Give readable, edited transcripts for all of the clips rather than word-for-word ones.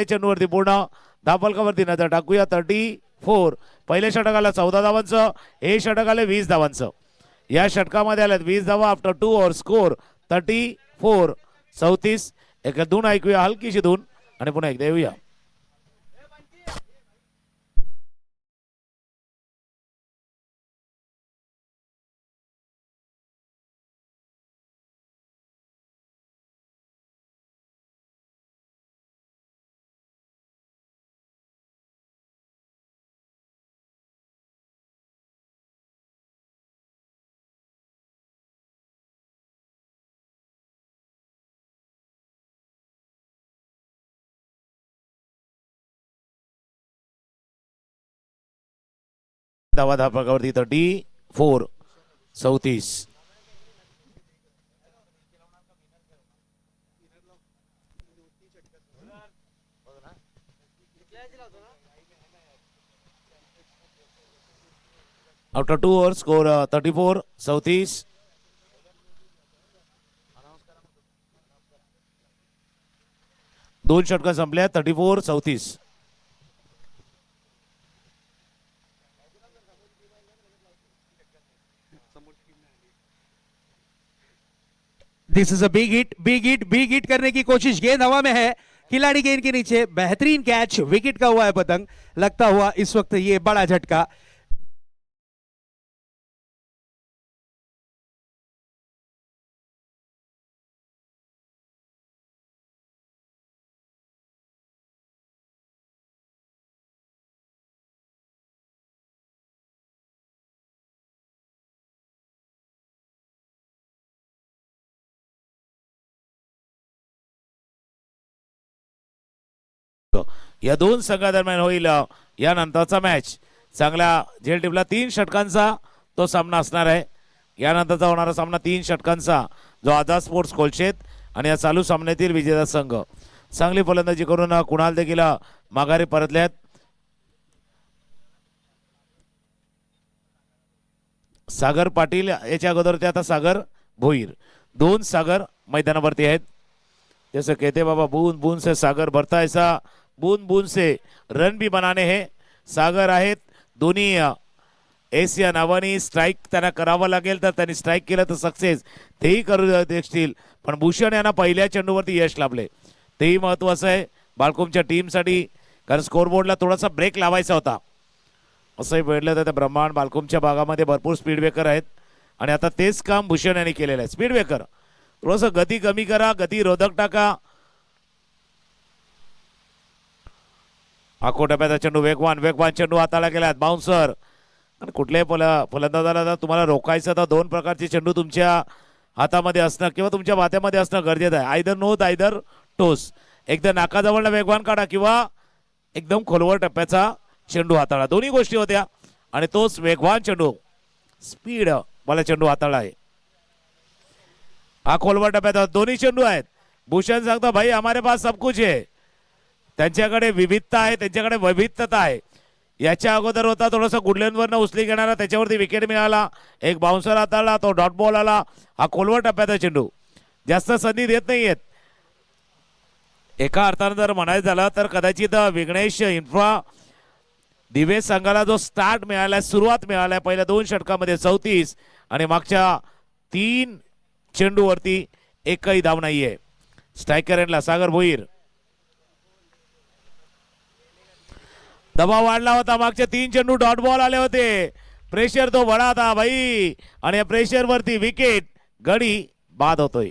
चेंडूवरती पूर्ण धापलकावरती नजर टाकूया. 34. पहिल्या षटकाला 14 धावांचं, हे षटक आले 20 धावांचं. या षटकामध्ये आल्यात 20 धावा आफ्टर 2 ओव्हर. स्कोर 34 34. एक धून ऐकूया, हलकीशी धून, आणि पुन्हा एकदा येऊया. धावा धापकावरती 34 34. After 2 over score 34 34. दोन षटकं संपल्या. 34 34. This is a big hit, big hit, big hit करने की कोशिश. गेंद हवा में है, खिलाड़ी गेंद के नीचे. बेहतरीन कैच, विकेट का हुआ है पतंग. लगता हुआ इस वक्त ये बड़ा झटका. या दोन संघादरम्यान होईल यानंतरचा मॅच. चांगला झेल टिपला. 3 षटकांचा तो सामना असणार आहे. यानंतरचा होणारा सामना 3 षटकांचा, जो आझाद स्पोर्ट्स कोलशेत आणि या चालू सामन्यातील विजेता संघ. चांगली फलंदाजी करून कुणाल देखील माघारी परतल्यात. सागर पाटील याच्या अगोदर ते आता सागर भोईर. 2 सागर मैदानावरती आहेत. जैसे कहते बाबा, बूंद बूंद से सागर भरता, ऐसा बूंद बूंद से रन भी बनाने हैं. सागर आहेत दोन्ही एस या नावाने. स्ट्राईक त्यांना करावं लागेल, तर त्यांनी स्ट्राईक केलं तर सक्सेस तेही करू देखील. पण भूषण यांना पहिल्या चेंडूवरती यश लाभले, तेही महत्वाचं आहे बाळकोमच्या टीमसाठी. कारण स्कोरबोर्डला थोडासा ब्रेक लावायचा होता. असंही भेटलं तर त्या ब्रह्मांड बाळकोमच्या भागामध्ये भरपूर स्पीड ब्रेकर आहेत, आणि आता तेच काम भूषण यांनी केलेलं आहे. स्पीड ब्रेकर थोडंसं गती कमी करा, गती रोधक टाका. आखो टप्प्याचा चेंडू वेगवान, वेगवान चेंडू हाताळला गेला. बाउन्सर. आणि कुठल्याही फलंदाजाला तुम्हाला रोखायचं तर 2 प्रकारचे चेंडू तुमच्या हातामध्ये असणं किंवा तुमच्या भात्यामध्ये असणं गरजेचं आहे. Either note either toss. एकदा नाकाजवळला वेगवान काढा किंवा एकदम खोलवर टप्प्याचा चेंडू हाताळा. दोन्ही गोष्टी होत्या, आणि तोच वेगवान चेंडू, स्पीड वाला चेंडू हाताळला आहे. हा खोलवर टप्प्यात दोन्ही चेंडू आहेत. भूषण सांगतो, भाई हमारे पास सब कुछ है. त्यांच्याकडे विविधता आहे, त्यांच्याकडे वैविध्यता आहे. याच्या अगोदर होता थोडासा गुडलँडवरनं उचली घेणारा, त्याच्यावरती विकेट मिळाला. एक बाउन्सर हाताळला, तो डॉट बॉल आला. हा खोलवर टप्प्याचा चेंडू, जास्त संधी देत नाहीयेत. एका अर्थानं जर म्हणायचं झालं तर कदाचित विघ्नेश इन्फ्रा दिवे संघाला जो स्टार्ट मिळाला, सुरुवात मिळाला पहिल्या 2 षटकामध्ये 34, आणि मागच्या 3 चेंडूवरती एकही धाव नाहीये. स्ट्रायकर एंडला सागर भोईर. दबाव वाढला होता, मागच्या 3 चेंडू डॉट बॉल आले होते. प्रेशर तो बडा था भाई, आणि या प्रेशर वरती विकेट, गडी बाद होतोय.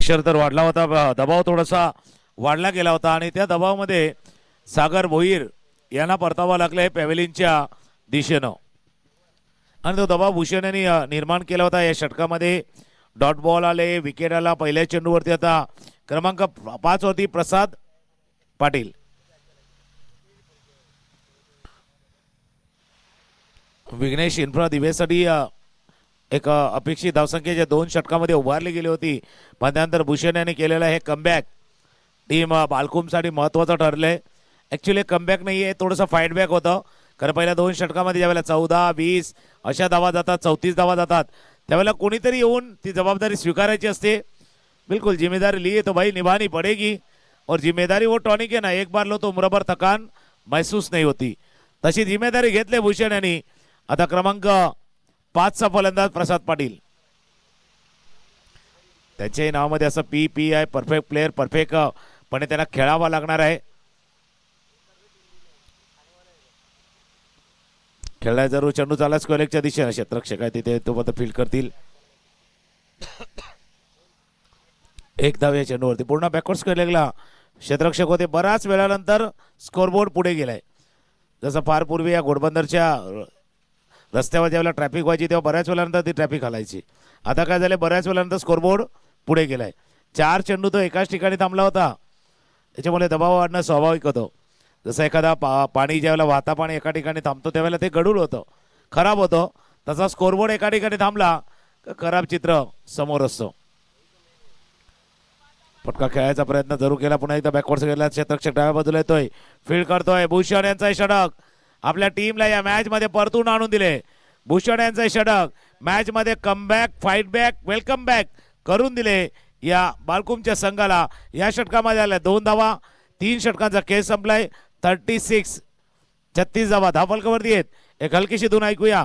प्रेशर तर वाढला होता, दबाव थोडासा वाढला गेला होता, आणि त्या दबावामध्ये सागर भोईर यांना परतावा लागलाय पॅव्हेलियनच्या दिशेनं. आणि तो दबाव भूषण यांनी निर्माण केला होता. या षटकामध्ये डॉट बॉल आले, विकेट आला. पहिल्या चेंडूवरती आता क्रमांक 5 वरती प्रसाद पाटील. विघ्नेश इन्फ्रा दिवेसाठी एक अपेक्षित धावसंख्येच्या 2 षटकामध्ये उभारली गेली होती, पण त्यानंतर भूषण यांनी केलेलं हे कमबॅक टीम बालकुमसाठी महत्त्वाचं ठरलंय. ॲक्च्युली कमबॅक नाही आहे, थोडंसं फाईट बॅक होतं. कारण पहिल्या 2 षटकामध्ये ज्यावेळेला 14-20 अशा धावा जातात, 34 धावा जातात, त्यावेळेला कोणीतरी येऊन ती जबाबदारी स्वीकारायची असते. बिल्कुल जिम्मेदारी लिए तो भाई निभानी पड़ेगी, और जिम्मेदारी वो टॉनिक है ना, एक बार लो तो उम्रभर थकान महसूस नहीं होती. तशी जिम्मेदारी घेतली भूषण यांनी. आता क्रमांक 5चा फलंदाज प्रसाद पाटील, त्यांच्याही नावामध्ये असं PPI परफेक्ट प्लेअर, परफेक्ट पणे त्यांना खेळावा लागणार आहे. खेळायला जरूर चेंडू चालला स्क्वेअरच्या दिशेने, क्षेत्ररक्षक आहे तिथे तो आता फील्ड करतील. एक धाव या चेंडूवरती पूर्ण बॅकवर्ड स्क्वेअरला क्षेत्ररक्षक होते. बराच वेळानंतर स्कोरबोर्ड पुढे गेलाय. जसं फार पूर्वी या घोडबंदरच्या रस्त्यावर ज्यावेळेला ट्रॅफिक व्हायची तेव्हा बऱ्याच वेळानंतर ती ट्रॅफिक हलायची. आता काय झालं, बऱ्याच वेळानंतर स्कोरबोर्ड पुढे गेलाय. 4 चेंडू तो एकाच ठिकाणी थांबला होता, त्याच्यामुळे दबाव वाढणं स्वाभाविक होतं. जसं एखादा पाणी ज्यावेळेला वाहता पाणी एका ठिकाणी थांबतो त्यावेळेला ते गडूळ होतं, खराब होतं. तसा स्कोरबोर्ड एका ठिकाणी थांबला तर खराब चित्र समोर असतो. फटका खेळायचा प्रयत्न जरूर केला, पुन्हा एकदा बॅकवर्ड गेला. क्षेत्ररक्षक डाव्या बाजूला येतोय, फील्ड करतोय. भूषण यांचा षटक आपल्या टीमला या मॅच मध्ये परतून आणून दिले. भूषण यांचा षटक मॅच मध्ये comeback, fight back, welcome back करून दिले या बालकुमच्या संघाला. या षटकामध्ये आल्या 2 धावा, 3 षटकांचा खेळ संपलाय. 36 धावा धावफलकावरती आहेत. एक हलकीशी धून ऐकूया.